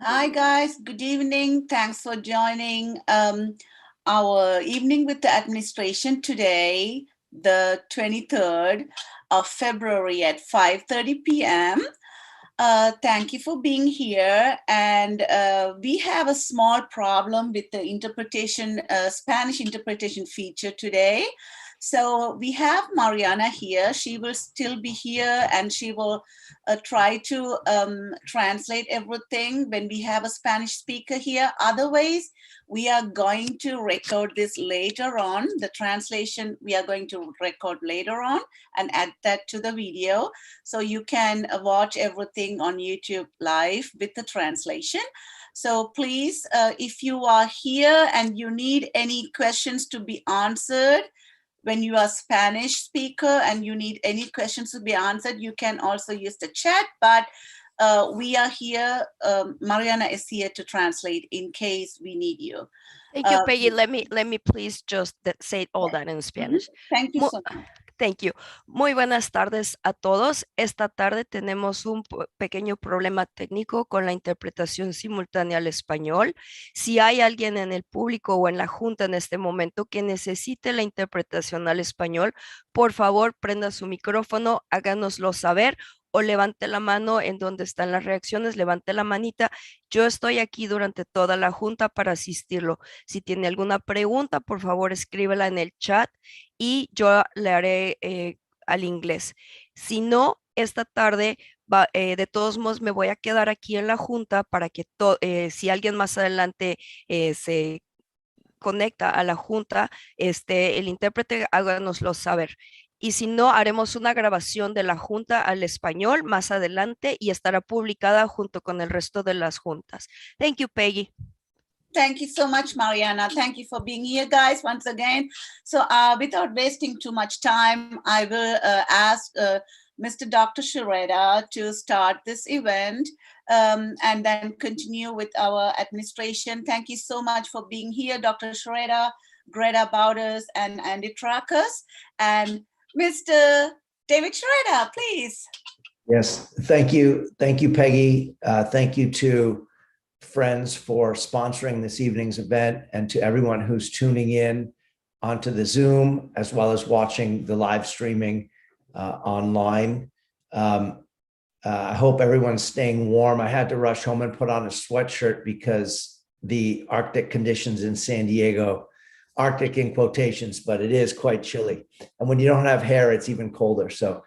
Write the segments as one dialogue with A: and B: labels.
A: Hi, guys. Good evening. Thanks for joining our evening with the administration today, the 23rd of February at 5:30 p.m. Thank you for being here. And we have a small problem with the interpretation, Spanish interpretation feature today. So we have Mariana here. She will still be here and she will try to translate everything when we have a Spanish speaker here. Otherwise, we are going to record this later on. The translation we are going to record later on and add that to the video. So you can watch everything on YouTube live with the translation. So please, if you are here and you need any questions to be answered, when you are Spanish speaker and you need any questions to be answered, you can also use the chat, but we are here, Mariana is here to translate in case we need you.
B: Thank you, Peggy. Let me please just say all that in Spanish.
A: Thank you so much.
B: Thank you. Muy buenas tardes a todos. Esta tarde tenemos un pequeño problema técnico con la interpretación simultánea al español. Si hay alguien en el público o en la junta en este momento que necesite la interpretación al español, por favor, prenda su micrófono, háganoslo saber o levante la mano en donde están las reacciones, levante la manita. Yo estoy aquí durante toda la junta para asistirlo. Si tiene alguna pregunta, por favor, escríbela en el chat y yo le haré al inglés. Si no, esta tarde, de todos modos, me voy a quedar aquí en la junta para que si alguien más adelante se conecta a la junta, el intérprete háganoslo saber. Y si no, haremos una grabación de la junta al español más adelante y estará publicada junto con el resto de las juntas. Thank you, Peggy.
A: Thank you so much, Mariana. Thank you for being here, guys, once again. So without wasting too much time, I will ask Mr. Dr. Shareda to start this event and then continue with our administration. Thank you so much for being here, Dr. Shareda, Greta Bowders, and Andy Trakas. And Mr. David Shareda, please.
C: Yes, thank you. Thank you, Peggy. Thank you to friends for sponsoring this evening's event and to everyone who's tuning in onto the Zoom as well as watching the live streaming online. I hope everyone's staying warm. I had to rush home and put on a sweatshirt because the Arctic conditions in San Diego, Arctic in quotations, but it is quite chilly. And when you don't have hair, it's even colder. So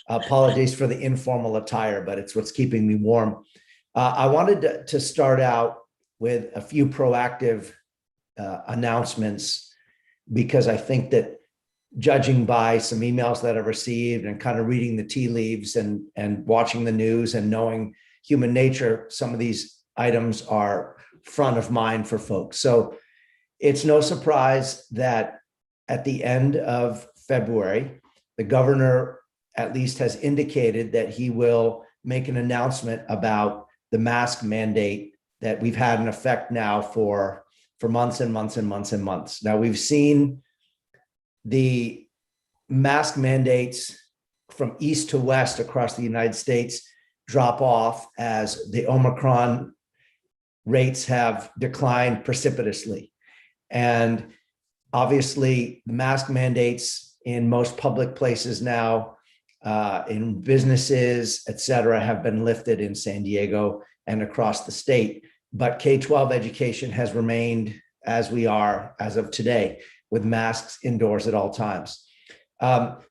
C: apologies for the informal attire, but it's what's keeping me warm. I wanted to start out with a few proactive announcements because I think that judging by some emails that I've received and kind of reading the tea leaves and watching the news and knowing human nature, some of these items are front of mind for folks. So it's no surprise that at the end of February, the governor at least has indicated that he will make an announcement about the mask mandate that we've had in effect now for months and months and months and months. Now we've seen the mask mandates from east to west across the United States drop off as the Omicron rates have declined precipitously. And obviously the mask mandates in most public places now, in businesses, et cetera, have been lifted in San Diego and across the state. But K-12 education has remained as we are as of today, with masks indoors at all times.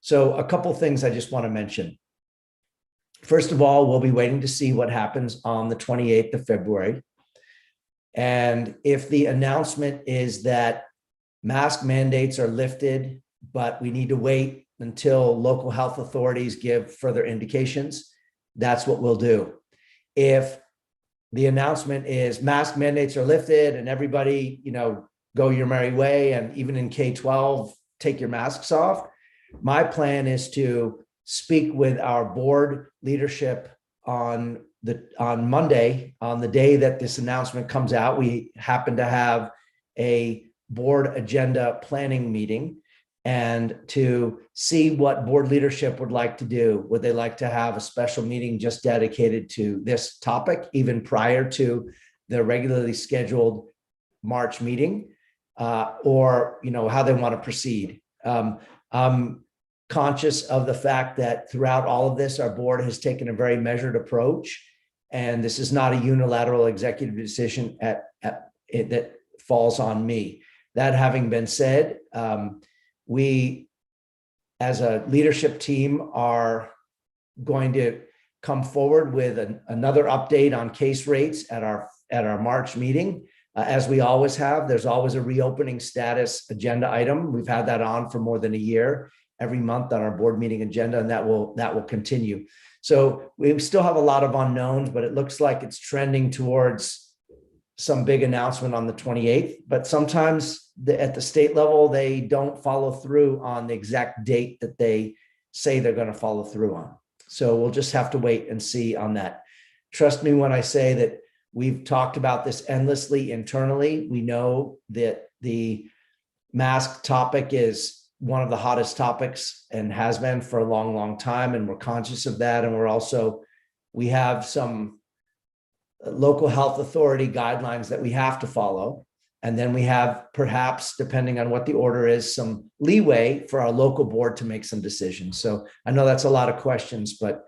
C: So a couple of things I just want to mention. First of all, we'll be waiting to see what happens on the 28th of February. And if the announcement is that mask mandates are lifted, but we need to wait until local health authorities give further indications, that's what we'll do. If the announcement is mask mandates are lifted and everybody, go your merry way, and even in K-12, take your masks off, my plan is to speak with our board leadership on Monday, on the day that this announcement comes out. We happen to have a board agenda planning meeting, and to see what board leadership would like to do. Would they like to have a special meeting just dedicated to this topic, even prior to the regularly scheduled March meeting, or how they want to proceed? I'm conscious of the fact that throughout all of this, our board has taken a very measured approach, and this is not a unilateral executive decision that falls on me. That having been said, we, as a leadership team, are going to come forward with another update on case rates at our March meeting. As we always have, there's always a reopening status agenda item. We've had that on for more than a year, every month on our board meeting agenda, and that will continue. So we still have a lot of unknowns, but it looks like it's trending towards some big announcement on the 28th. But sometimes at the state level, they don't follow through on the exact date that they say they're going to follow through on. So we'll just have to wait and see on that. Trust me when I say that we've talked about this endlessly internally. We know that the mask topic is one of the hottest topics and has been for a long, long time. And we're conscious of that. And we have some local health authority guidelines that we have to follow. And then we have, perhaps, depending on what the order is, some leeway for our local board to make some decisions. So I know that's a lot of questions, but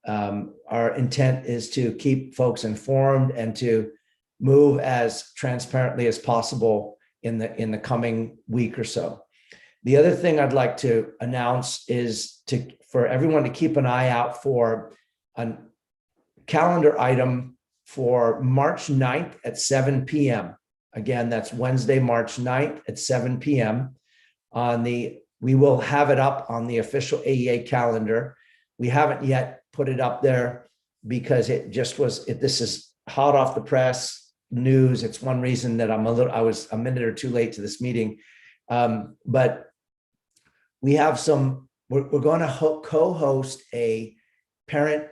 C: our intent is to keep folks informed and to move as transparently as possible in the coming week or so. The other thing I'd like to announce is for everyone to keep an eye out for a calendar item for March 9th at 7 p.m. Again, that's Wednesday, March 9th at 7 p.m. We will have it up on the official AEA calendar. We haven't yet put it up there because this is hot off the press news. It's one reason that I was a minute or two late to this meeting. But we have we're going to co-host a parent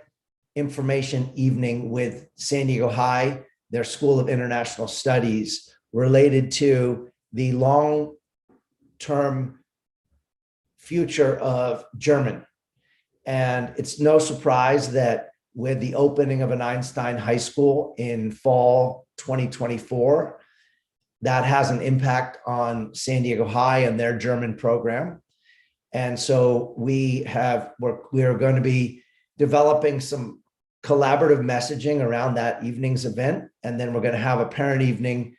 C: information evening with San Diego High, their School of International Studies, related to the long-term future of German. And it's no surprise that with the opening of an Einstein High School in fall 2024, that has an impact on San Diego High and their German program. And so we are going to be developing some collaborative messaging around that evening's event. And then we're going to have a parent evening.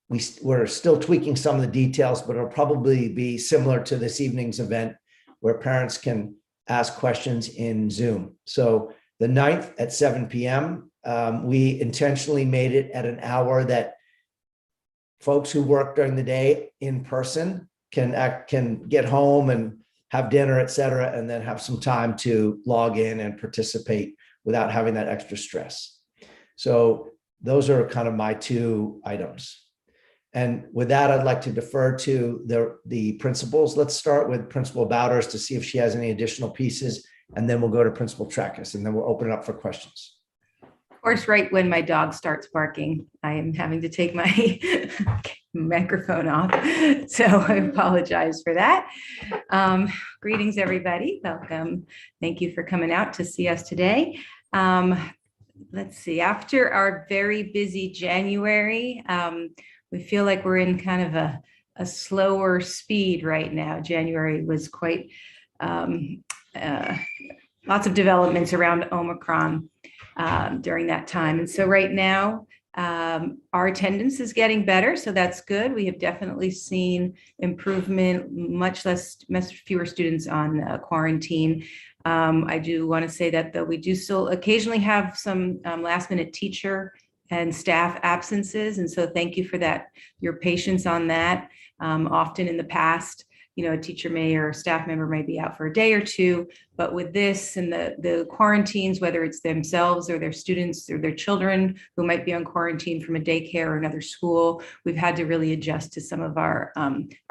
C: We're still tweaking some of the details, but it'll probably be similar to this evening's event where parents can ask questions in Zoom. So the 9th at 7 p.m., we intentionally made it at an hour that folks who work during the day in person can get home and have dinner, et cetera, and then have some time to log in and participate without having that extra stress. So those are kind of my two items. And with that, I'd like to defer to the principals. Let's start with Principal Bowders to see if she has any additional pieces, and then we'll go to Principal Trackus, and then we'll open it up for questions.
D: Of course, right when my dog starts barking, I am having to take my microphone off. So I apologize for that. Greetings, everybody. Welcome. Thank you for coming out to see us today. Let's see, after our very busy January, we feel like we're in kind of a slower speed right now. January was quite lots of developments around Omicron during that time. And so right now, our attendance is getting better. So that's good. We have definitely seen improvement, much fewer students on quarantine. I do want to say that though we do still occasionally have some last minute teacher and staff absences. And so thank you for that, your patience on that. Often in the past, a teacher or staff member may be out for a day or two, But with this and the quarantines, whether it's themselves or their students or their children who might be on quarantine from a daycare or another school, we've had to really adjust to some of our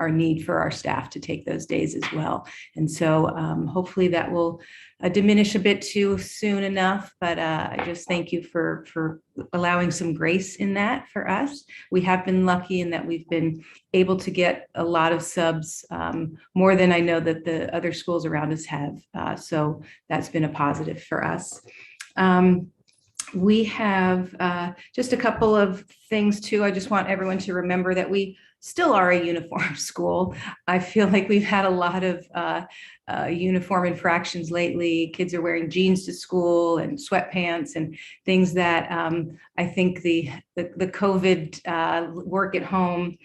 D: need for our staff to take those days as well. And so hopefully that will diminish a bit too soon enough. But I just thank you for allowing some grace in that for us. We have been lucky in that we've been able to get a lot of subs, more than I know that the other schools around us have. So that's been a positive for us. We have just a couple of things too. I just want everyone to remember that we still are a uniform school. I feel like we've had a lot of uniform infractions lately. Kids are wearing jeans to school and sweatpants and things that I think the COVID work at home,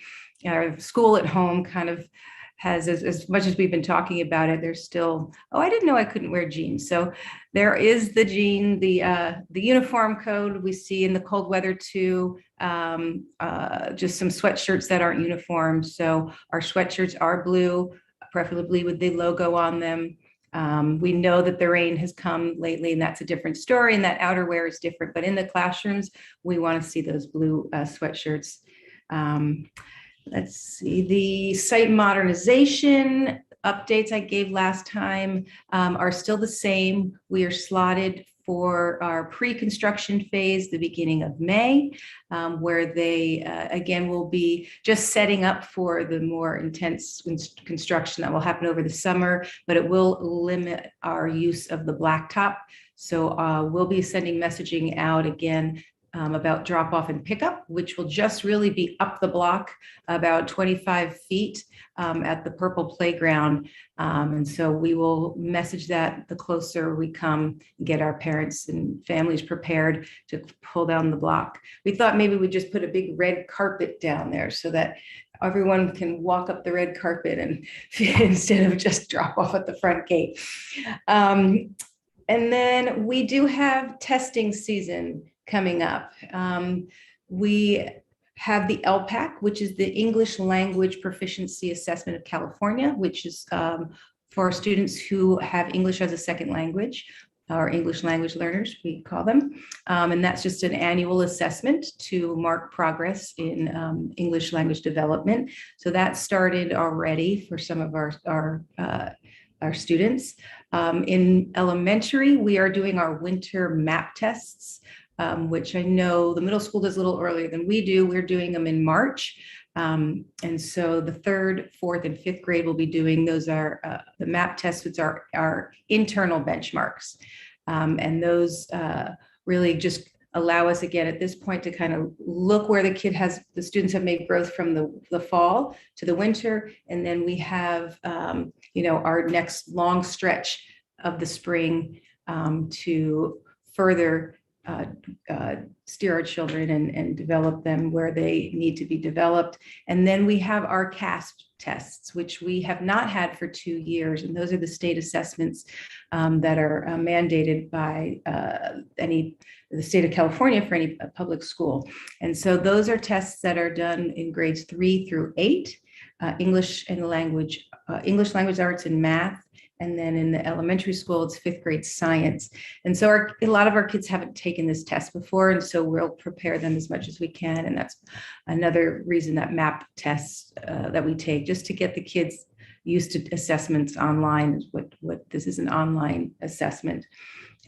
D: school at home kind of has, as much as we've been talking about it, there's still, oh, I didn't know I couldn't wear jeans. So there is the uniform code we see in the cold weather too, just some sweatshirts that aren't uniform. So our sweatshirts are blue, preferably with the logo on them. We know that the rain has come lately, and that's a different story, and that outerwear is different. But in the classrooms, we want to see those blue sweatshirts. Let's see, the site modernization updates I gave last time are still the same. We are slotted for our pre-construction phase, the beginning of May, where they, again, will be just setting up for the more intense construction that will happen over the summer, but it will limit our use of the blacktop. So we'll be sending messaging out again about drop off and pickup, which will just really be up the block about 25 feet at the Purple Playground. And so we will message that the closer we come, get our parents and families prepared to pull down the block. We thought maybe we'd just put a big red carpet down there so that everyone can walk up the red carpet and instead of just drop off at the front gate. And then we do have testing season coming up. We have the LPAC, which is the English Language Proficiency Assessment of California, which is for students who have English as a second language, or English language learners, we call them. And that's just an annual assessment to mark progress in English language development. So that started already for some of our students. In elementary, we are doing our winter MAP tests, which I know the middle school does a little earlier than we do. We're doing them in March. And so the 3rd, 4th, and 5th grade will be doing those are the MAP tests, which are our internal benchmarks. And those really just allow us again at this point to kind of look where the students have made growth from the fall to the winter. And then we have, our next long stretch of the spring to further steer our children and develop them where they need to be developed. And then we have our CASP tests, which we have not had for 2 years. And those are the state assessments that are mandated by the state of California for any public school. And so those are tests that are done in grades 3 through 8, English language arts and math. And then in the elementary school, it's 5th grade science. And so a lot of our kids haven't taken this test before. And so we'll prepare them as much as we can. And that's another reason that MAP tests that we take, just to get the kids used to assessments online. What this is an online assessment.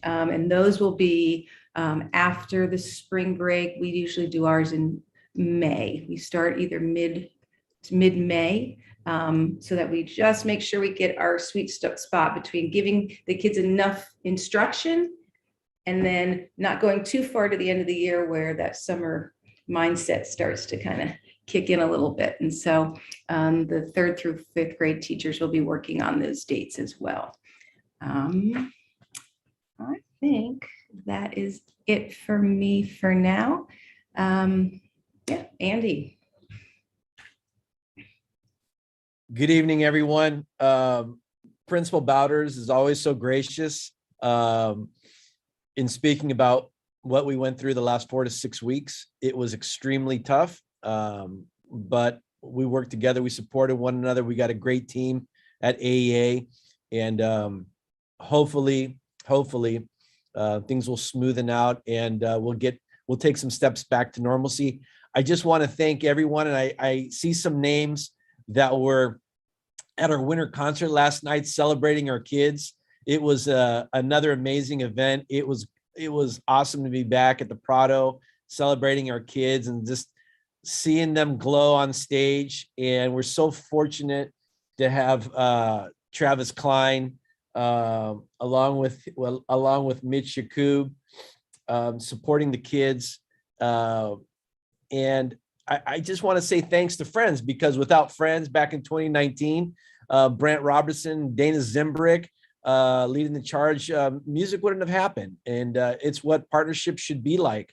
D: And those will be after the spring break. We usually do ours in May. We start either mid-May. So that we just make sure we get our sweet spot between giving the kids enough instruction and then not going too far to the end of the year where that summer mindset starts to kind of kick in a little bit. And so the 3rd through 5th grade teachers will be working on those dates as well. I think that is it for me for now. Andy.
E: Good evening, everyone. Principal Bowders is always so gracious in speaking about what we went through the last 4 to 6 weeks. It was extremely tough, but we worked together. We supported one another. We got a great team at AEA, and hopefully things will smoothen out, and we'll take some steps back to normalcy. I just want to thank everyone, and I see some names that were at our winter concert last night celebrating our kids. It was another amazing event. It was awesome to be back at the Prado celebrating our kids and just seeing them glow on stage. And we're so fortunate to have Travis Klein along with Mitch Yakub supporting the kids. And I just want to say thanks to Friends, because without Friends back in 2019, Brent Robertson, Dana Zimbrick leading the charge, music wouldn't have happened. And it's what partnerships should be like.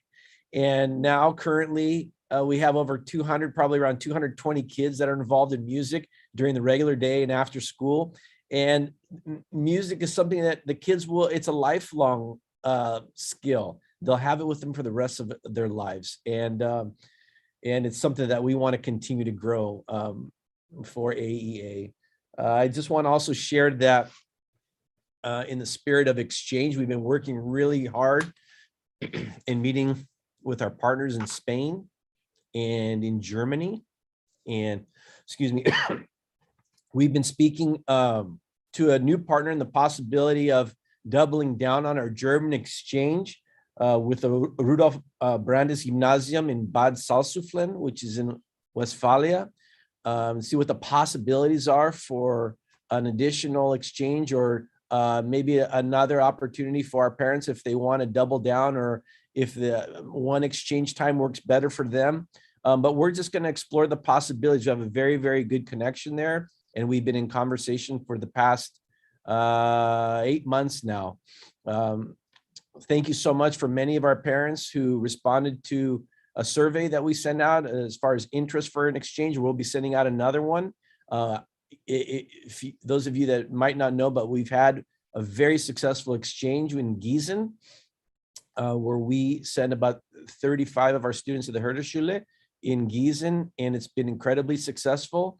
E: And now currently we have over 200, probably around 220 kids that are involved in music during the regular day and after school. And music is something that the kids it's a lifelong skill. They'll have it with them for the rest of their lives. And it's something that we want to continue to grow for AEA. I just want to also share that in the spirit of exchange, we've been working really hard in meeting with our partners in Spain and in Germany. And we've been speaking to a new partner in the possibility of doubling down on our German exchange with the Rudolf Brandes Gymnasium in Bad Salzuflen, which is in Westphalia. See what the possibilities are for an additional exchange, or maybe another opportunity for our parents if they want to double down, or if the one exchange time works better for them. But we're just going to explore the possibilities. We have a very, very good connection there. And we've been in conversation for the past 8 months now. Thank you so much for many of our parents who responded to a survey that we sent out as far as interest for an exchange. We'll be sending out another one. Those of you that might not know, but we've had a very successful exchange in Gießen, where we send about 35 of our students to the Hörderschule in Gießen, and it's been incredibly successful.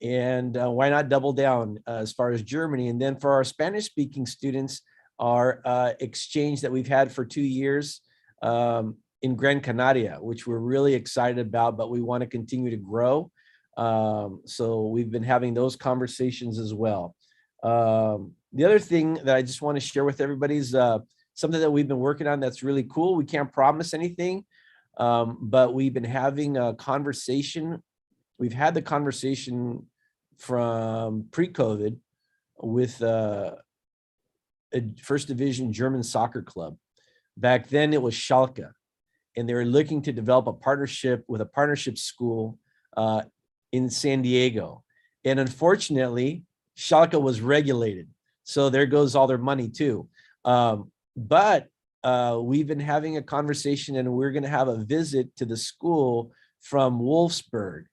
E: And why not double down as far as Germany? And then for our Spanish-speaking students, our exchange that we've had for 2 years in Gran Canaria, which we're really excited about, but we want to continue to grow. So we've been having those conversations as well. The other thing that I just want to share with everybody is something that we've been working on that's really cool. We can't promise anything, but we've been having a conversation. We've had the conversation from pre-COVID with a first division German soccer club. Back then it was Schalke, and they were looking to develop a partnership with a partnership school in San Diego. And unfortunately, Schalke was regulated. So there goes all their money too. But we've been having a conversation, and we're going to have a visit to the school from Wolfsburg.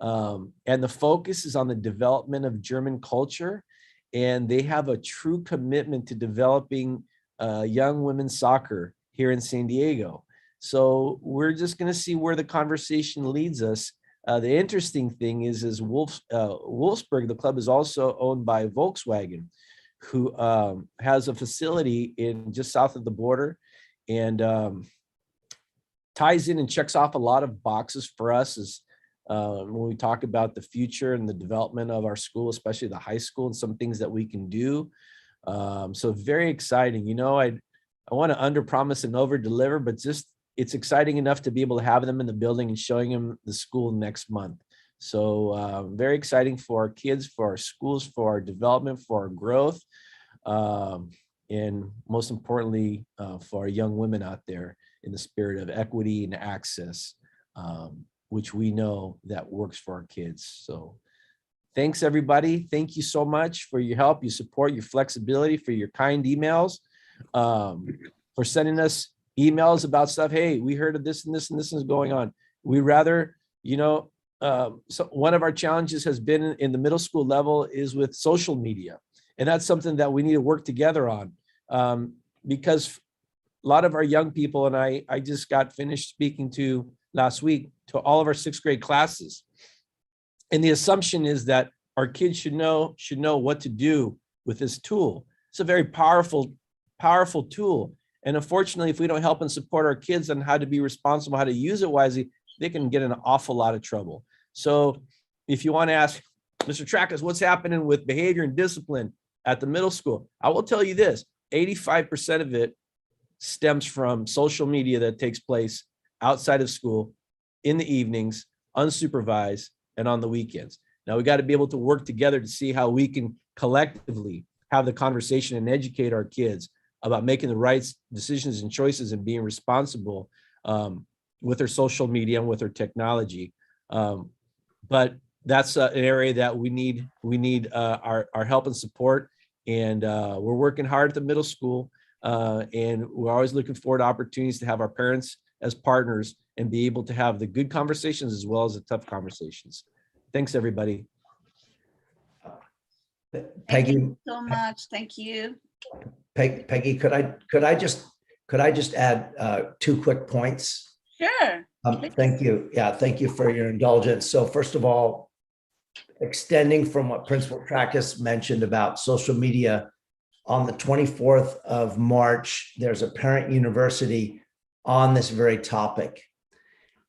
E: And the focus is on the development of German culture. And they have a true commitment to developing young women's soccer here in San Diego. So we're just going to see where the conversation leads us. The interesting thing is Wolfsburg, the club, is also owned by Volkswagen, who has a facility in just south of the border, and ties in and checks off a lot of boxes for us as when we talk about the future and the development of our school, especially the high school, and some things that we can do. So very exciting. You know, I want to under promise and over deliver, but just it's exciting enough to be able to have them in the building and showing them the school next month. So very exciting for our kids, for our schools, for our development, for our growth, and most importantly, for our young women out there in the spirit of equity and access, which we know that works for our kids. So thanks, everybody. Thank you so much for your help, your support, your flexibility, for your kind emails, for sending us emails about stuff. Hey, we heard of this and this and this is going on. We rather, so one of our challenges has been in the middle school level is with social media. And that's something that we need to work together on, because a lot of our young people, and I just got finished speaking to last week to all of our 6th grade classes. And the assumption is that our kids should know what to do with this tool. It's a very powerful tool. And unfortunately, if we don't help and support our kids on how to be responsible, how to use it wisely, they can get in an awful lot of trouble. So if you want to ask, Mr. Trackus, what's happening with behavior and discipline at the middle school? I will tell you this, 85% of it stems from social media that takes place outside of school in the evenings, unsupervised, and on the weekends. Now we got to be able to work together to see how we can collectively have the conversation and educate our kids about making the right decisions and choices and being responsible with their social media and with their technology. But that's an area that we need our help and support. And we're working hard at the middle school. And we're always looking forward to opportunities to have our parents as partners and be able to have the good conversations as well as the tough conversations. Thanks, everybody.
A: Thank
C: Peggy,
A: you so much. Thank you.
C: Peggy, could I just add 2 quick points?
A: Sure.
C: Thank you. Yeah, thank you for your indulgence. So first of all, extending from what Principal Trackus mentioned about social media, on the 24th of March, there's a parent university on this very topic.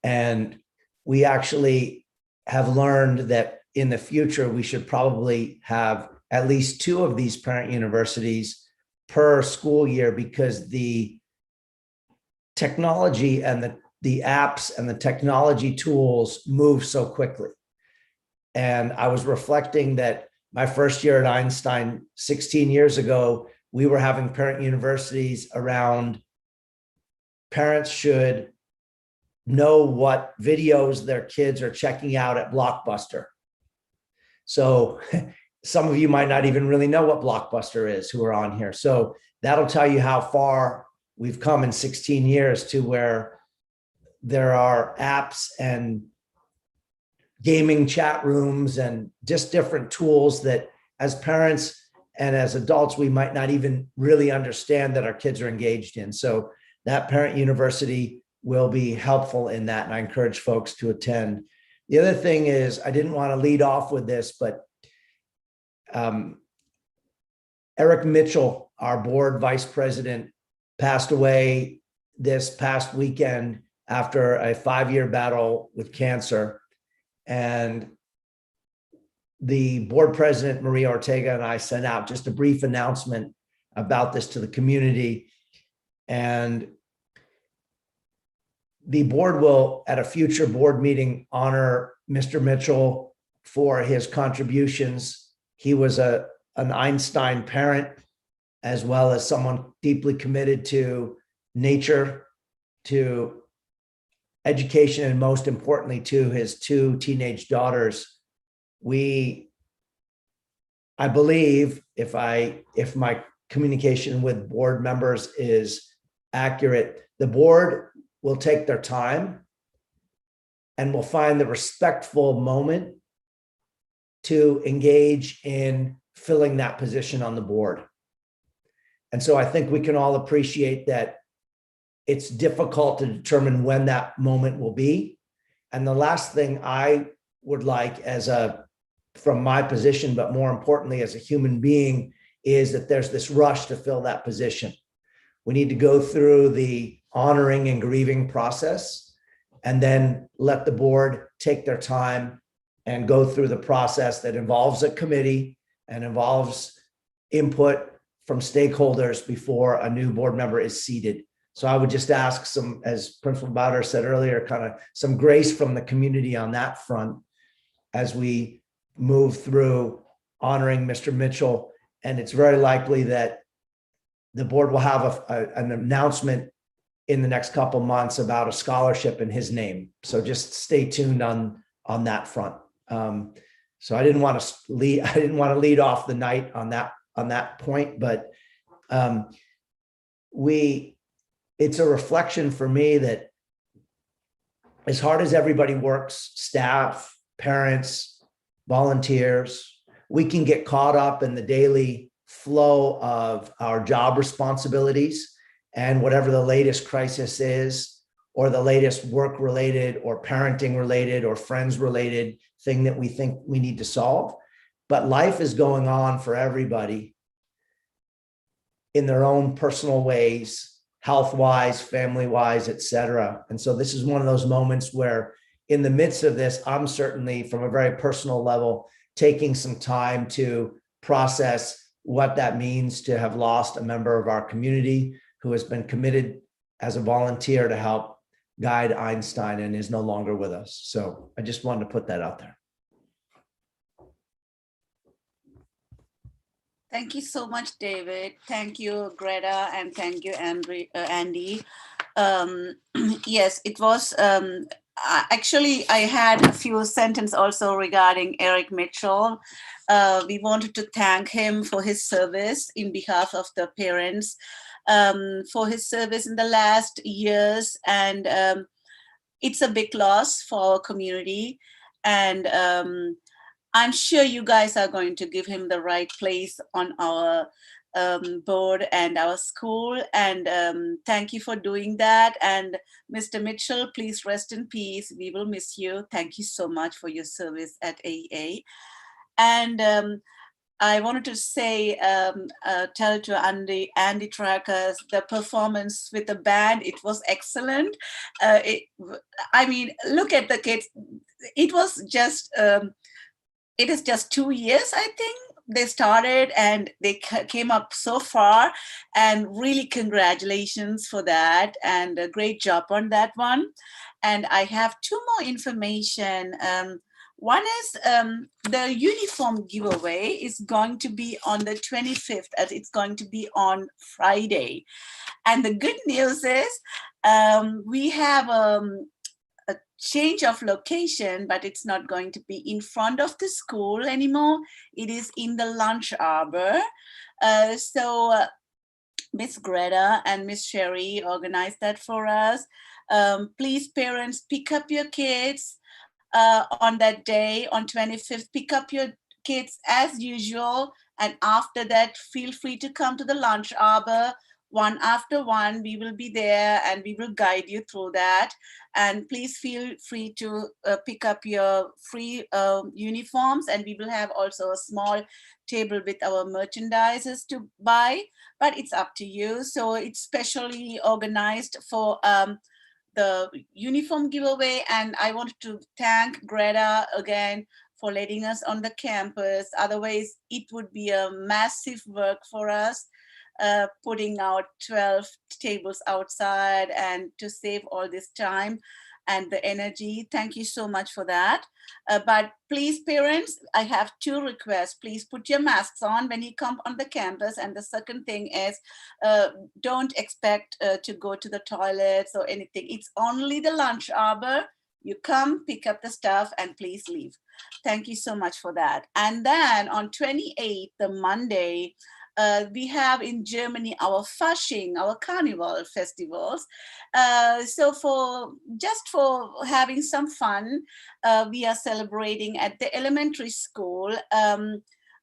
C: And we actually have learned that in the future, we should probably have at least 2 of these parent universities per school year, because the technology and the apps and the technology tools move so quickly. And I was reflecting that my first year at Einstein, 16 years ago, we were having parent universities around parents should know what videos their kids are checking out at Blockbuster. So some of you might not even really know what Blockbuster is who are on here. So that'll tell you how far we've come in 16 years to where there are apps and gaming chat rooms and just different tools that as parents and as adults, we might not even really understand that our kids are engaged in. So that parent university will be helpful in that. And I encourage folks to attend. The other thing is, I didn't want to lead off with this, but Eric Mitchell, our board vice president, passed away this past weekend after a 5-year battle with cancer. And the board president, Maria Ortega, and I sent out just a brief announcement about this to the community. And the board will, at a future board meeting, honor Mr. Mitchell for his contributions. He was an Einstein parent, as well as someone deeply committed to nature, to education, and most importantly, to his 2 teenage daughters. I believe, if my communication with board members is accurate, the board will take their time and will find the respectful moment to engage in filling that position on the board. And so I think we can all appreciate that it's difficult to determine when that moment will be. And the last thing I would like, from my position, but more importantly as a human being, is that there's this rush to fill that position. We need to go through the honoring and grieving process, and then let the board take their time and go through the process that involves a committee and involves input from stakeholders before a new board member is seated. So I would just ask some, as Principal Bowder said earlier, kind of some grace from the community on that front as we move through honoring Mr. Mitchell. And it's very likely that the board will have an announcement in the next couple months about a scholarship in his name. So just stay tuned on that front. So I didn't want to lead off the night on that point, but it's a reflection for me that as hard as everybody works, staff, parents, volunteers, we can get caught up in the daily flow of our job responsibilities and whatever the latest crisis is, or the latest work related or parenting related or friends related thing that we think we need to solve. But life is going on for everybody. in their own personal ways, health-wise, family-wise, et cetera. And so this is one of those moments where in the midst of this, I'm certainly from a very personal level, taking some time to process what that means to have lost a member of our community who has been committed as a volunteer to help guide Einstein and is no longer with us. So I just wanted to put that out there.
A: Thank you so much, David. Thank you, Greta, and thank you, Andy. Yes, it was, actually, I had a few sentences also regarding Eric Mitchell. We wanted to thank him for his service in behalf of the parents, for his service in the last years. And it's a big loss for our community. And I'm sure you guys are going to give him the right place on our board and our school. And thank you for doing that. And Mr. Mitchell, please rest in peace. We will miss you. Thank you so much for your service at AEA. And I wanted to say, tell to Andy Trackers, the performance with the band, it was excellent. I mean, look at the kids. It was just, it is just 2 years, I think, they started, and they came up so far, and really congratulations for that, and a great job on that one. And I have two more information. One is the uniform giveaway is going to be on the 25th, as it's going to be on Friday. And the good news is we have a change of location, but it's not going to be in front of the school anymore. It is in the lunch arbor. So Miss Greta and Miss Sherry organized that for us. Please, parents, pick up your kids on that day, on 25th. Pick up your kids as usual. And after that, feel free to come to the lunch arbor. One after one, we will be there and we will guide you through that. And please feel free to pick up your free uniforms, and we will have also a small table with our merchandises to buy, but it's up to you. So it's specially organized for the uniform giveaway. And I wanted to thank Greta again for letting us on the campus. Otherwise, it would be a massive work for us. Putting out 12 tables outside and to save all this time and the energy. Thank you so much for that. But please, parents, I have two requests. Please put your masks on when you come on the campus. And the second thing is, don't expect to go to the toilets or anything. It's only the lunch arbor. You come, pick up the stuff, and please leave. Thank you so much for that. And then on 28th, the Monday, we have in Germany our Fasching, our carnival festivals. So for having some fun, we are celebrating at the elementary school a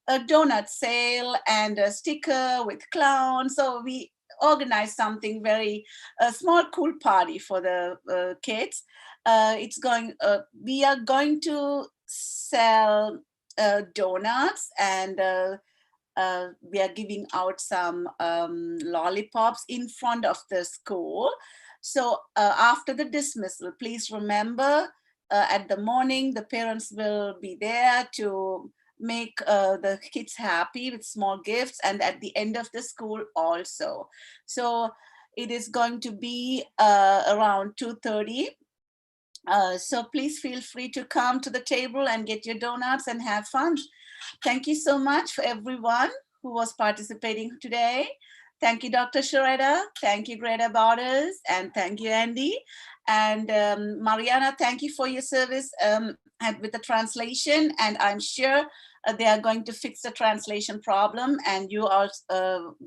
A: donut sale and a sticker with clowns. So we organize something a small cool party for the kids. We are going to sell donuts, and we are giving out some lollipops in front of the school. So after the dismissal, please remember at the morning, the parents will be there to make the kids happy with small gifts, and at the end of the school also. So it is going to be around 2:30. So please feel free to come to the table and get your donuts and have fun. Thank you so much for everyone who was participating today. Thank you, Dr. Sharetta. Thank you, Greta Borders. And thank you, Andy. And Mariana, thank you for your service with the translation. And I'm sure they are going to fix the translation problem. And you all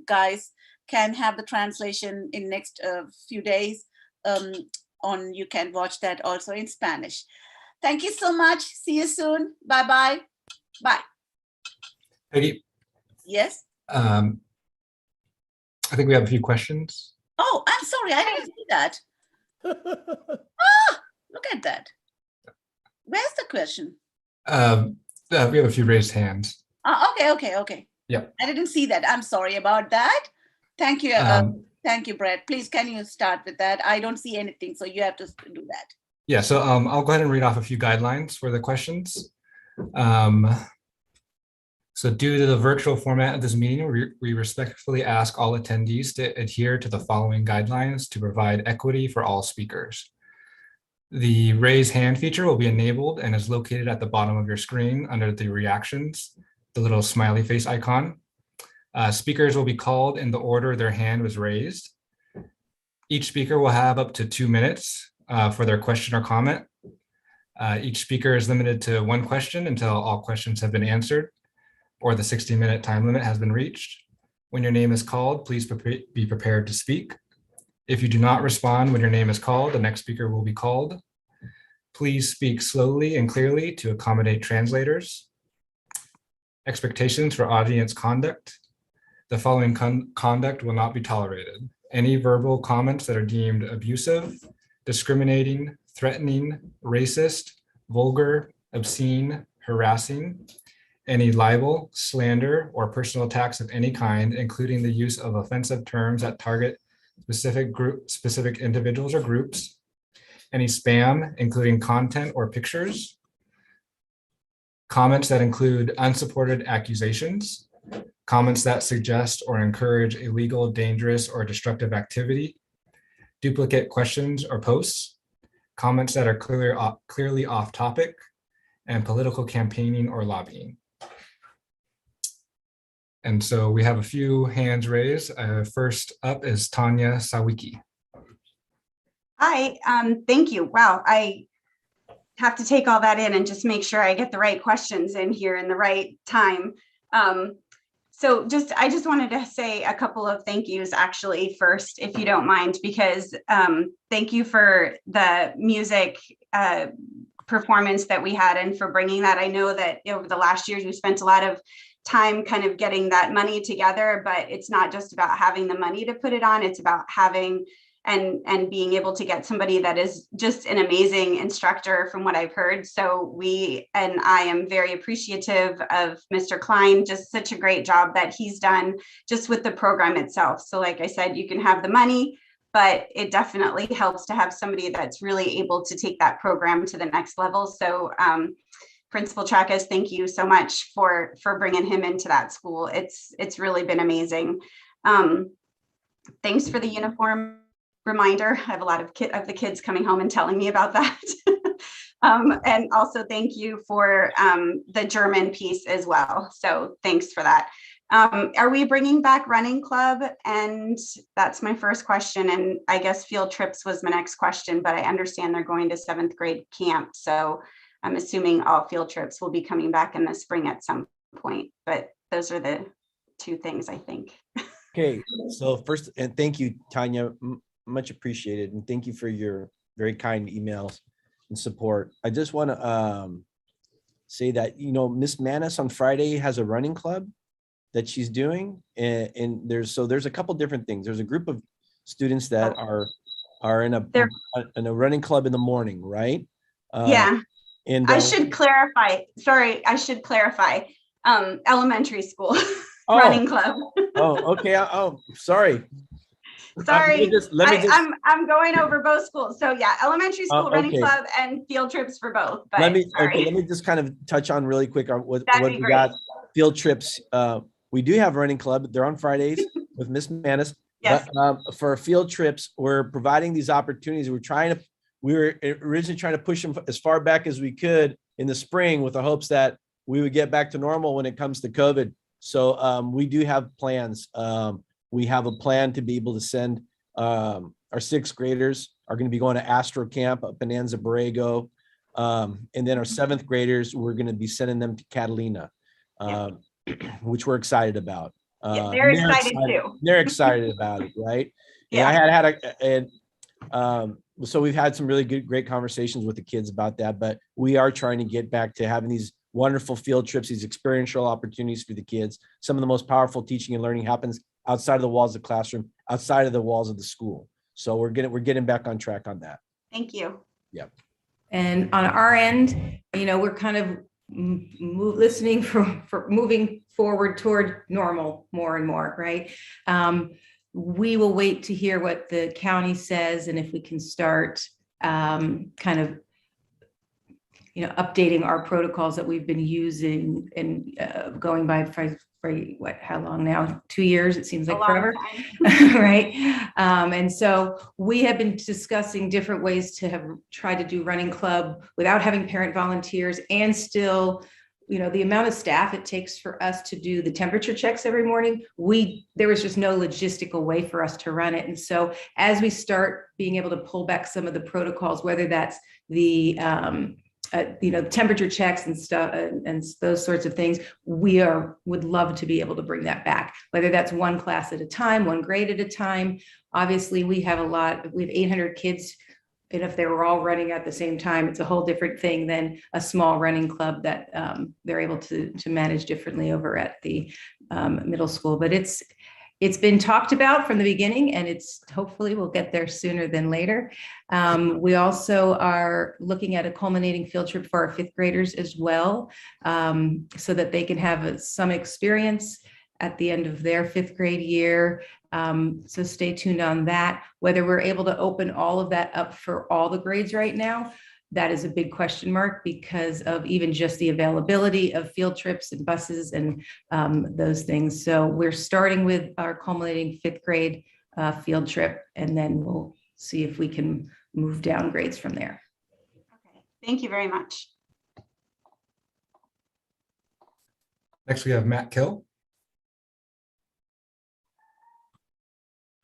A: guys can have the translation in next few days. You can watch that also in Spanish. Thank you so much. See you soon. Bye-bye. Bye.
F: Peggy,
A: Yes.
F: I think we have a few questions.
A: Oh, I'm sorry. I didn't see that. Look at that. Where's the question?
F: We have a few raised hands.
A: Okay.
F: Yeah.
A: I didn't see that. I'm sorry about that. Thank you. Thank you, Brett. Please, can you start with that? I don't see anything, so you have to do that.
F: Yeah, so I'll go ahead and read off a few guidelines for the questions. So due to the virtual format of this meeting, we respectfully ask all attendees to adhere to the following guidelines to provide equity for all speakers. The raise hand feature will be enabled and is located at the bottom of your screen under the reactions, the little smiley face icon. Speakers will be called in the order their hand was raised. Each speaker will have up to 2 minutes for their question or comment. Each speaker is limited to one question until all questions have been answered or the 60-minute time limit has been reached. When your name is called, please be prepared to speak. If you do not respond when your name is called, the next speaker will be called. Please speak slowly and clearly to accommodate translators. Expectations for audience conduct. The following conduct will not be tolerated. Any verbal comments that are deemed abusive, discriminating, threatening, racist, vulgar, obscene, harassing, any libel, slander, or personal attacks of any kind, including the use of offensive terms that target specific individuals or groups, any spam, including content or pictures, comments that include unsupported accusations, comments that suggest or encourage illegal, dangerous, or destructive activity, duplicate questions or posts, comments that are clearly off topic, and political campaigning or lobbying. And so we have a few hands raised. First up is Tanya Sawicki.
G: Hi, thank you. Wow, I have to take all that in and just make sure I get the right questions in here in the right time. So I just wanted to say a couple of thank yous actually first, if you don't mind, because thank you for the music performance that we had and for bringing that. I know that over the last years, we spent a lot of time kind of getting that money together, but it's not just about having the money to put it on, it's about having and being able to get somebody that is just an amazing instructor from what I've heard. So I am very appreciative of Mr. Klein, just such a great job that he's done just with the program itself. So like I said, you can have the money, but it definitely helps to have somebody that's really able to take that program to the next level. So Principal Trakas, thank you so much for bringing him into that school. It's really been amazing. Thanks for the uniform reminder. I have a lot of the kids coming home and telling me about that. And also thank you for the German piece as well. So thanks for that. Are we bringing back running club? And that's my first question. And I guess field trips was my next question, but I understand they're going to 7th grade camp. So I'm assuming all field trips will be coming back in the spring at some point, but those are the two things I think.
E: Okay, so first, and thank you, Tanya, much appreciated. And thank you for your very kind emails and support. I just want to say that, Miss Manis on Friday has a running club that she's doing. And there's a couple different things. There's a group of students that are in a running club in the morning, right?
G: Yeah.
E: And
G: I should clarify. Sorry, I should clarify. Elementary school running club.
E: Oh, okay. Oh, sorry.
G: Sorry, I'm going over both schools. So yeah, elementary school running club and field trips for both. But
E: let me just kind of touch on really quick on what we got. Field trips. We do have running club. They're on Fridays with Miss Manis.
G: Yes.
E: But for field trips, we're providing these opportunities. We were originally trying to push them as far back as we could in the spring with the hopes that we would get back to normal when it comes to COVID. So we do have plans. We have a plan to be able to send our 6th graders are going to be going to Astro Camp up in Anza Borrego. And then our 7th graders, we're going to be sending them to Catalina, which we're excited about.
G: They're excited too.
E: They're excited about it, right?
G: Yeah.
E: And so we've had some really great conversations with the kids about that, but we are trying to get back to having these wonderful field trips, these experiential opportunities for the kids. Some of the most powerful teaching and learning happens outside of the walls of the classroom, outside of the walls of the school. So we're getting back on track on that.
G: Thank you.
E: Yeah.
D: And on our end, we're kind of listening for moving forward toward normal more and more, right? we will wait to hear what the county says, and if we can start kind of, updating our protocols that we've been using and going by for how long now? 2 years, it seems like forever. Right. And so we have been discussing different ways to have tried to do running club without having parent volunteers, and still, the amount of staff it takes for us to do the temperature checks every morning, there was just no logistical way for us to run it. And so as we start being able to pull back some of the protocols, whether that's the temperature checks and stuff and those sorts of things, would love to be able to bring that back, whether that's one class at a time, one grade at a time. Obviously, we have 800 kids, and if they were all running at the same time, it's a whole different thing than a small running club that they're able to manage differently over at the middle school. But it's been talked about from the beginning, and hopefully we'll get there sooner than later. We also are looking at a culminating field trip for our 5th graders as well, so that they can have some experience at the end of their 5th grade year. So stay tuned on that. Whether we're able to open all of that up for all the grades right now, that is a big question mark, because of even just the availability of field trips and buses and those things. So we're starting with our culminating 5th grade field trip, and then we'll see if we can move down grades from there.
G: Okay, thank you very much.
F: Next, we have Matt Kill.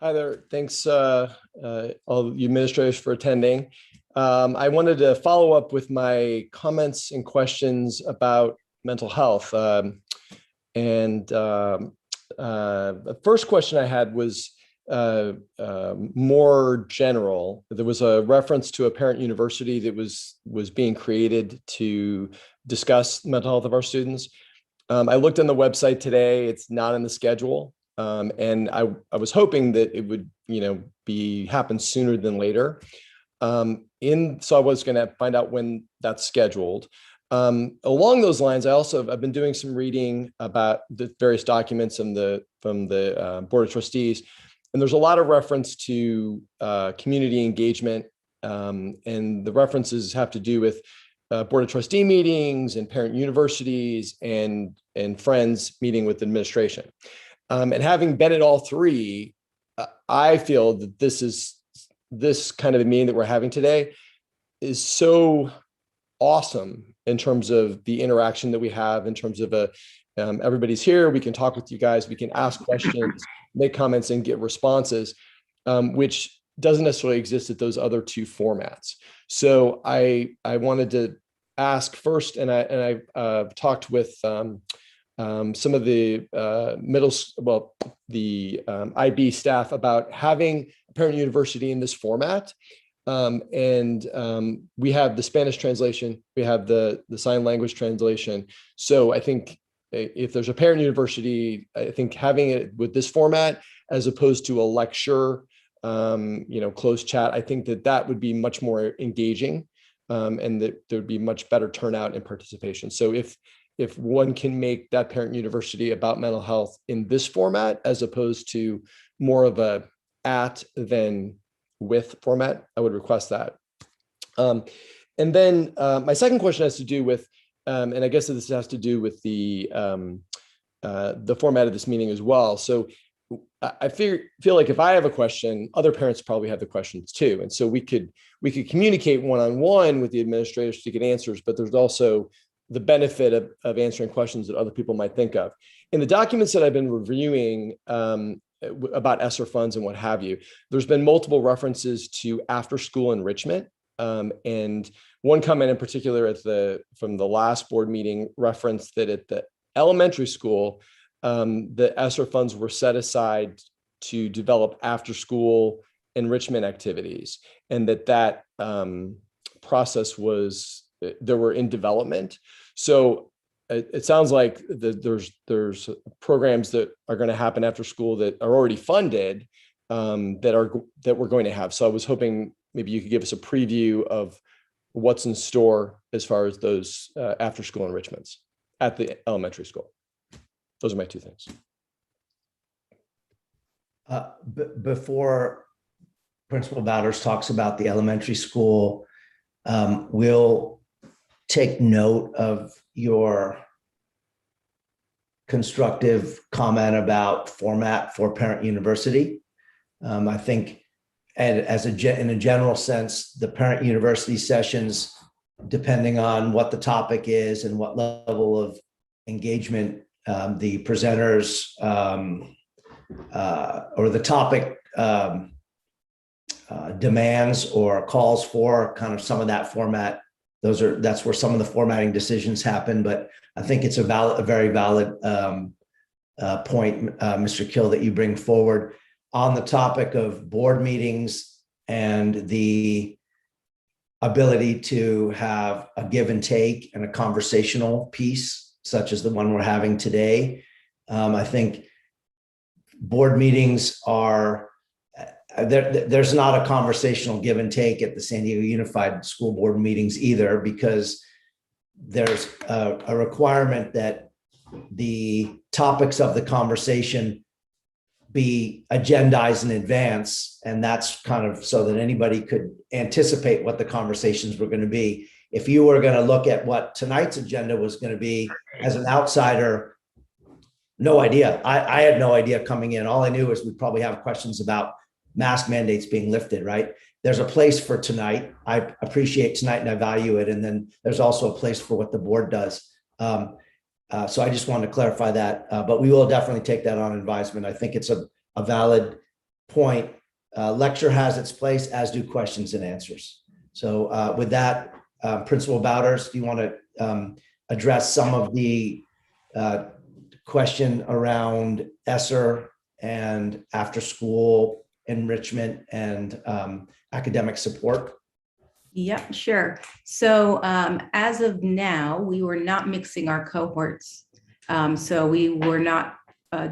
E: Hi there. Thanks, all you administrators, for attending. I wanted to follow up with my comments and questions about mental health. The first question I had was more general. There was a reference to a parent university that was being created to discuss mental health of our students. I looked on the website today. It's not in the schedule. And I was hoping that it would, happen sooner than later. So I was going to find out when that's scheduled. Along those lines, I've been doing some reading about the various documents from the Board of Trustees, and there's a lot of reference to community engagement, and the references have to do with Board of Trustee meetings and parent universities and friends meeting with administration. And having been at all three, I feel that this kind of a meeting that we're having today is so awesome in terms of the interaction that we have, in terms of everybody's here. We can talk with you guys. We can ask questions, make comments, and get responses, which doesn't necessarily exist at those other 2 formats. So I wanted to ask first, and I've talked with some of the IB staff about having a parent university in this format. We have the Spanish translation, we have the sign language translation. So I think if there's a parent university, I think having it with this format, as opposed to a lecture, closed chat, I think that would be much more engaging, and that there would be much better turnout and participation. So if one can make that parent university about mental health in this format, as opposed to more of a at than with format, I would request that. And then my second question has to do with, and I guess this has to do with the format of this meeting as well. So I feel like if I have a question, other parents probably have the questions too. And so we could communicate one-on-one with the administrators to get answers, but there's also the benefit of answering questions that other people might think of. In the documents that I've been reviewing about ESSER funds and what have you, there's been multiple references to after-school enrichment. And one comment in particular from the last board meeting referenced that at the elementary school, the ESSER funds were set aside to develop after-school enrichment activities, and that process they were in development. So it sounds like there's programs that are going to happen after school that are already funded, that we're going to have. So I was hoping maybe you could give us a preview of what's in store as far as those after school enrichments at the elementary school. Those are my 2 things.
C: Before Principal Bowders talks about the elementary school, we'll take note of your constructive comment about format for Parent University. I think, and in a general sense, the Parent University sessions, depending on what the topic is and what level of engagement the presenters or the topic demands or calls for, kind of some of that format. That's where some of the formatting decisions happen. But I think it's a very valid point, Mr. Kill, that you bring forward on the topic of board meetings and the ability to have a give and take and a conversational piece, such as the one we're having today. I think board meetings are, there's not a conversational give and take at the San Diego Unified School Board meetings either, because there's a requirement that the topics of the conversation be agendized in advance. And that's kind of so that anybody could anticipate what the conversations were going to be. If you were going to look at what tonight's agenda was going to be as an outsider, no idea. I had no idea coming in. All I knew is we'd probably have questions about mask mandates being lifted, right? There's a place for tonight. I appreciate tonight and I value it. And then there's also a place for what the board does. So I just wanted to clarify that, but we will definitely take that on advisement. I think it's a valid point. Lecture has its place, as do questions and answers. So with that, Principal Bowders, do you want to address some of the question around ESSER and after school enrichment and academic support?
D: Yep, sure. So as of now, we were not mixing our cohorts. So we were not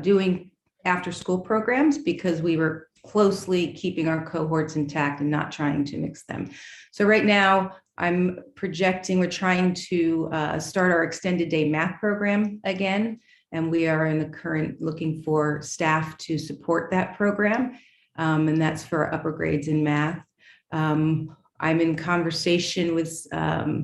D: doing after school programs because we were closely keeping our cohorts intact and not trying to mix them. So right now I'm projecting, we're trying to start our extended day math program again. And we are in the current looking for staff to support that program. And that's for upper grades in math. I'm in conversation with Mr.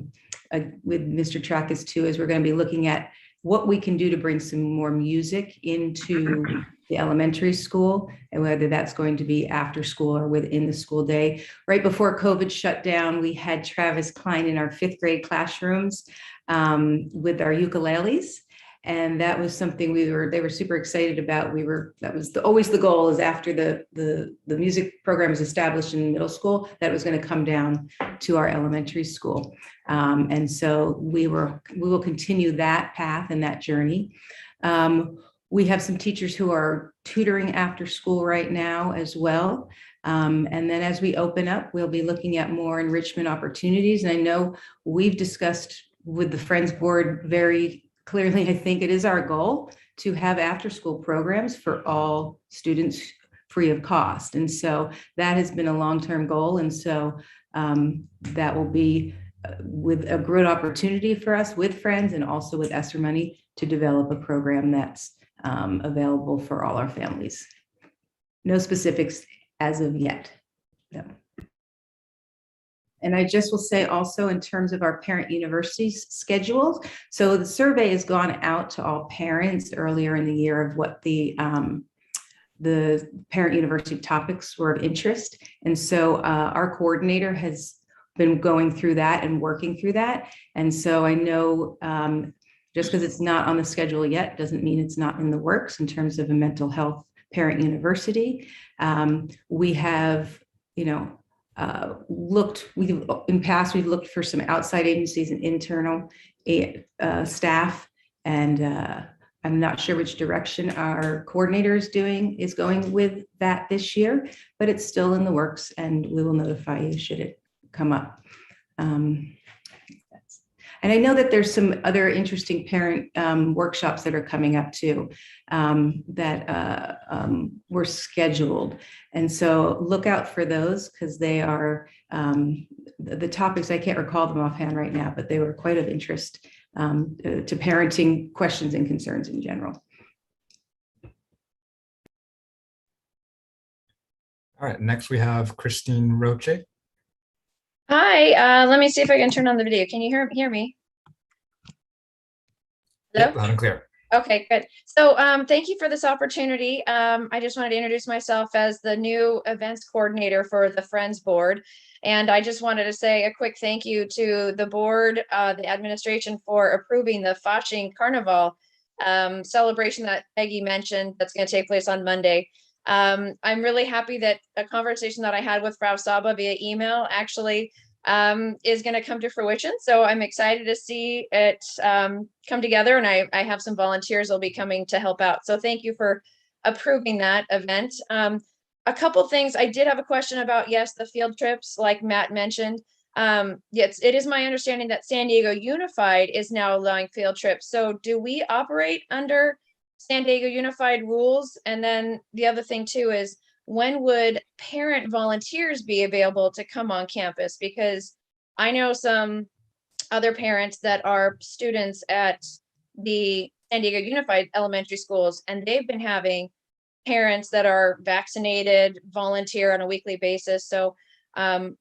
D: Trackus too, as we're going to be looking at what we can do to bring some more music into the elementary school, and whether that's going to be after school or within the school day. Right before COVID shut down, we had Travis Klein in our 5th grade classrooms with our ukuleles. And that was something they were super excited about. That was always the goal, is after the music program is established in middle school, that was going to come down to our elementary school. And so we will continue that path and that journey. We have some teachers who are tutoring after school right now as well. And then as we open up, we'll be looking at more enrichment opportunities. And I know we've discussed with the Friends Board very clearly, I think it is our goal to have after-school programs for all students free of cost. And so that has been a long-term goal. And so that will be with a good opportunity for us with Friends and also with ESSER money to develop a program that's available for all our families. No specifics as of yet. No. And I just will say also in terms of our Parent University schedules, so the survey has gone out to all parents earlier in the year of what the Parent University topics were of interest. And so our coordinator has been going through that and working through that. And so I know just because it's not on the schedule yet, doesn't mean it's not in the works in terms of a mental health Parent University. We have, in past, we've looked for some outside agencies and internal staff, and I'm not sure which direction our coordinator is going with that this year, but it's still in the works and we will notify you should it come up. And I know that there's some other interesting parent workshops that are coming up too that were scheduled. And so look out for those because they are the topics, I can't recall them offhand right now, but they were quite of interest to parenting questions and concerns in general.
F: All right, next we have Christine Roche.
H: Hi, let me see if I can turn on the video. Can you hear me? Hello?
F: Yep, loud and clear.
H: Okay, good. So thank you for this opportunity. I just wanted to introduce myself as the new events coordinator for the Friends Board. And I just wanted to say a quick thank you to the board, the administration for approving the Fasching Carnival celebration that Peggy mentioned that's going to take place on Monday. I'm really happy that a conversation that I had with Frau Saba via email actually is going to come to fruition. So I'm excited to see it come together, and I have some volunteers that'll be coming to help out. So thank you for approving that event. A couple things I did have a question about, yes, the field trips, like Matt mentioned. Yes, it is my understanding that San Diego Unified is now allowing field trips. So do we operate under San Diego Unified rules? And then the other thing too is, when would parent volunteers be available to come on campus? Because I know some other parents that are students at the San Diego Unified Elementary Schools, and they've been having parents that are vaccinated volunteer on a weekly basis. So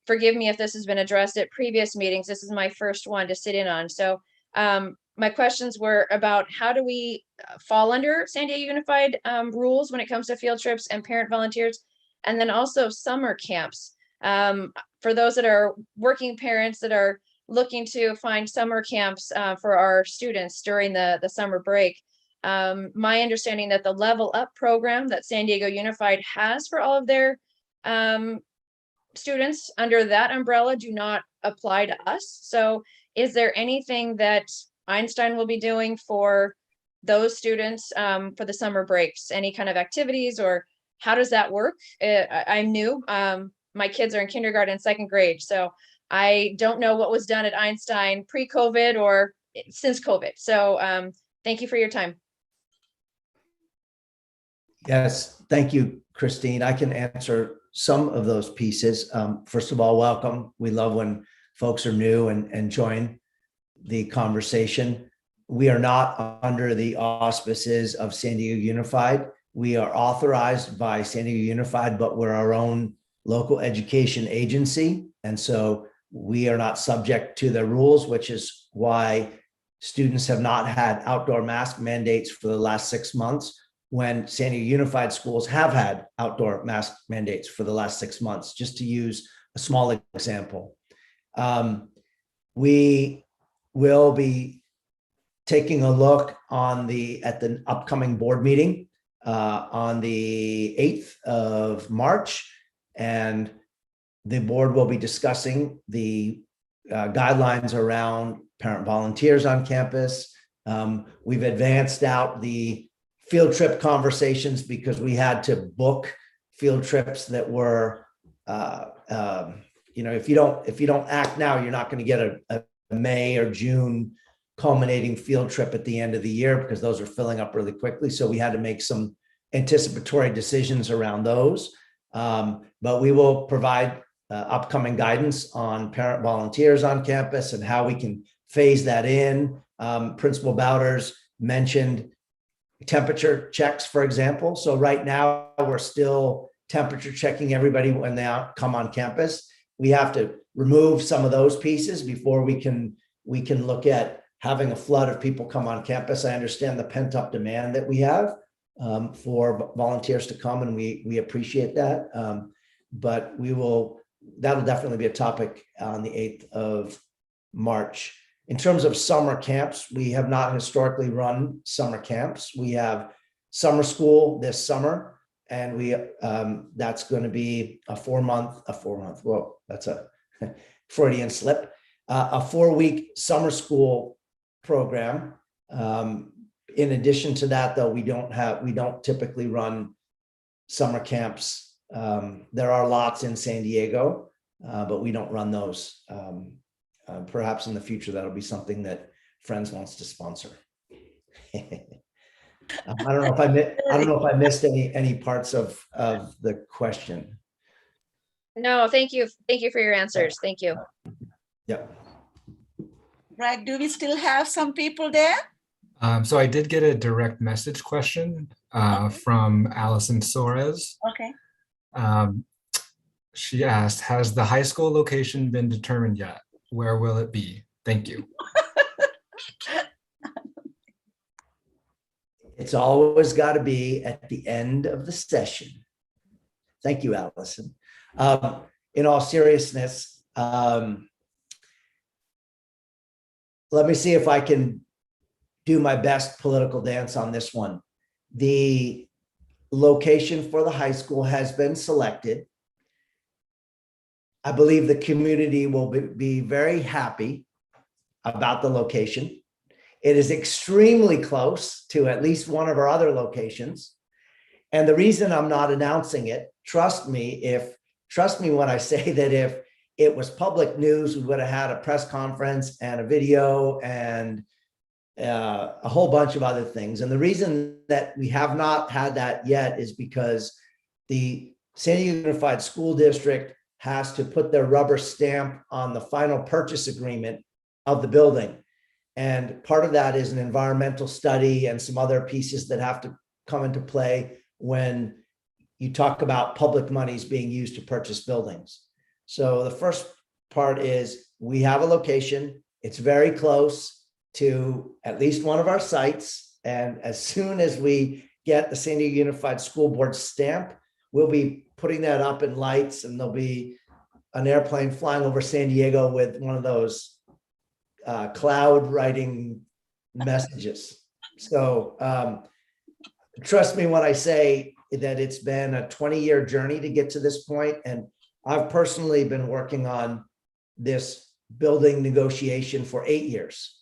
H: forgive me if this has been addressed at previous meetings. This is my first one to sit in on. So my questions were about, how do we fall under San Diego Unified rules when it comes to field trips and parent volunteers? And then also summer camps. For those that are working parents that are looking to find summer camps for our students during the summer break. My understanding that the Level Up program that San Diego Unified has for all of their students under that umbrella do not apply to us. So is there anything that Einstein will be doing for those students for the summer breaks? Any kind of activities, or how does that work? I'm new. My kids are in kindergarten and second grade, so I don't know what was done at Einstein pre-COVID or since COVID. So thank you for your time.
C: Yes, thank you, Christine. I can answer some of those pieces. First of all, welcome. We love when folks are new and join the conversation. We are not under the auspices of San Diego Unified. We are authorized by San Diego Unified, but we're our own local education agency. And so we are not subject to their rules, which is why students have not had outdoor mask mandates for the last 6 months, when San Diego Unified schools have had outdoor mask mandates for the last 6 months, just to use a small example. We will be taking a look at the upcoming board meeting on the 8th of March, and the board will be discussing the guidelines around parent volunteers on campus. We've advanced out the field trip conversations because we had to book field trips that were, if you don't act now, you're not going to get a May or June culminating field trip at the end of the year, because those are filling up really quickly. So we had to make some anticipatory decisions around those. But we will provide upcoming guidance on parent volunteers on campus and how we can phase that in. Principal Bowders mentioned temperature checks, for example. So right now we're still temperature checking everybody when they come on campus. We have to remove some of those pieces before we can look at having a flood of people come on campus. I understand the pent-up demand that we have for volunteers to come, and we appreciate that. But that'll definitely be a topic on the 8th of March. In terms of summer camps, we have not historically run summer camps. We have summer school this summer, and that's going to be a 4-month. Whoa, that's a Freudian slip. A 4-week summer school program. In addition to that, though, we don't typically run summer camps. There are lots in San Diego, but we don't run those. Perhaps in the future, that'll be something that Friends wants to sponsor. I don't know if I missed any parts of the question.
H: No, thank you. Thank you for your answers. Thank you.
C: Yeah.
A: Right. Do we still have some people there?
F: So I did get a direct message question from Allison Soares.
A: Okay.
F: She asked, has the high school location been determined yet? Where will it be? Thank you.
C: It's always got to be at the end of the session. Thank you, Allison. In all seriousness, let me see if I can do my best political dance on this one. The location for the high school has been selected. I believe the community will be very happy about the location. It is extremely close to at least one of our other locations. And the reason I'm not announcing it, trust me when I say that if it was public news, we would have had a press conference and a video and a whole bunch of other things. And the reason that we have not had that yet is because the San Diego Unified School District has to put their rubber stamp on the final purchase agreement of the building. And part of that is an environmental study and some other pieces that have to come into play when you talk about public monies being used to purchase buildings. So the first part is we have a location. It's very close to at least one of our sites. And as soon as we get the San Diego Unified School Board stamp, we'll be putting that up in lights, and there'll be an airplane flying over San Diego with one of those cloud writing messages. So trust me when I say that it's been a 20-year journey to get to this point. And I've personally been working on this building negotiation for 8 years.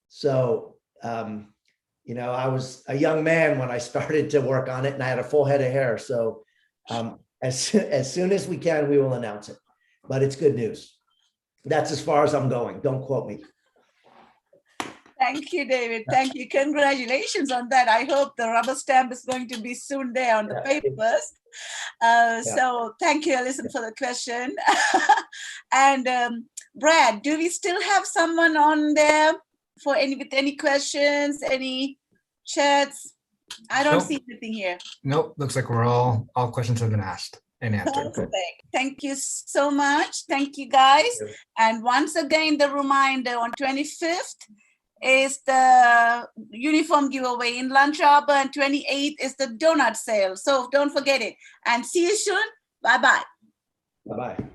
C: So, I was a young man when I started to work on it, and I had a full head of hair. So as soon as we can, we will announce it. But it's good news. That's as far as I'm going. Don't quote me.
A: Thank you, David. Thank you. Congratulations on that. I hope the rubber stamp is going to be soon there on the papers. So thank you, Alison, for the question. And Brad, do we still have someone on there for with any questions, any chats? I don't see anything here.
F: Nope. Looks like we're all questions have been asked and answered.
A: Perfect. Thank you so much. Thank you, guys. And once again, the reminder on 25th is the uniform giveaway in Lunch Harbor, and 28th is the donut sale. So don't forget it. And see you soon. Bye-bye.
C: Bye-bye.